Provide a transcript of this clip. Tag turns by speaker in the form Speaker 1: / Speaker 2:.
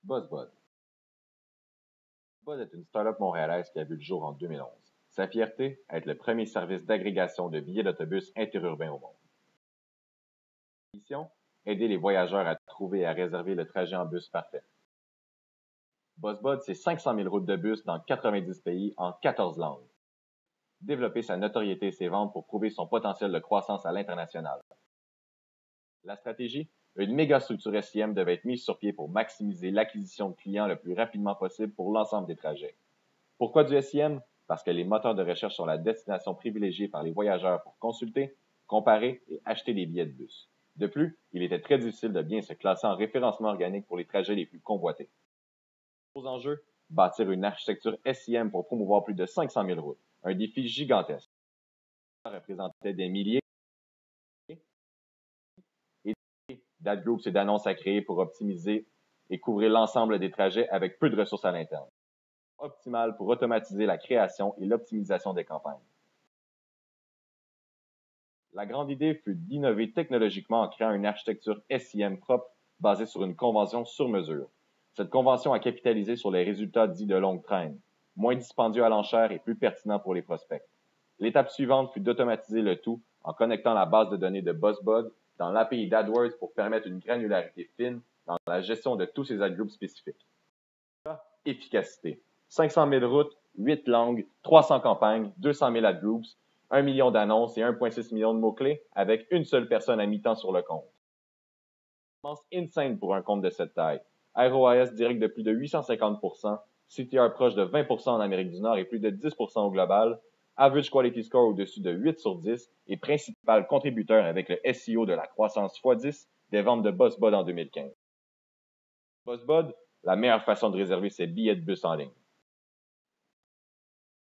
Speaker 1: BuzzBud. Bud est une start-up montréalaise qui a vu le jour en 2011. Sa fierté, être le premier service d'agrégation de billets d'autobus interurbains au monde. Mission, aider les voyageurs à trouver et à réserver le trajet en bus parfait. BuzzBud, c'est 500 000 routes de bus dans 90 pays en 14 langues. Développer sa notoriété et ses ventes pour prouver son potentiel de croissance à l'international. La stratégie, une méga structure SIM devait être mise sur pied pour maximiser l'acquisition de clients le plus rapidement possible pour l'ensemble des trajets. Pourquoi du SIM? Parce que les moteurs de recherche sont la destination privilégiée par les voyageurs pour consulter, comparer et acheter des billets de bus. De plus, il était très difficile de bien se classer en référencement organique pour les trajets les plus convoités. Aux enjeux, bâtir une architecture SIM pour promouvoir plus de 500 000 routes. Un défi gigantesque. Ça représentait des milliers d'adgroups et d'annonces à créer pour optimiser et couvrir l'ensemble des trajets avec peu de ressources à l'interne. Optimal pour automatiser la création et l'optimisation des campagnes. La grande idée fut d'innover technologiquement en créant une architecture SIM propre basée sur une convention sur mesure. Cette convention a capitalisé sur les résultats dits de longue traîne, moins dispendieux à l'enchère et plus pertinents pour les prospects. L'étape suivante fut d'automatiser le tout en connectant la base de données de BuzzBud dans l'API d'AdWords pour permettre une granularité fine dans la gestion de tous ces adgroups spécifiques. Efficacité. 500 000 routes, 8 langues, 300 campagnes, 200 000 adgroups, 1 million d'annonces et 1,6 million de mots-clés avec une seule personne à mi-temps sur le compte. Performance insane pour un compte de cette taille. ROAS direct de plus de 850%, CTR proche de 20% en Amérique du Nord et plus de 10% au global, Average Quality Score au-dessus de 8 sur 10 et principal contributeur avec le SEO de la croissance x10 des ventes de BuzzBud en 2015. BuzzBud, la meilleure façon de réserver ses billets de bus en ligne.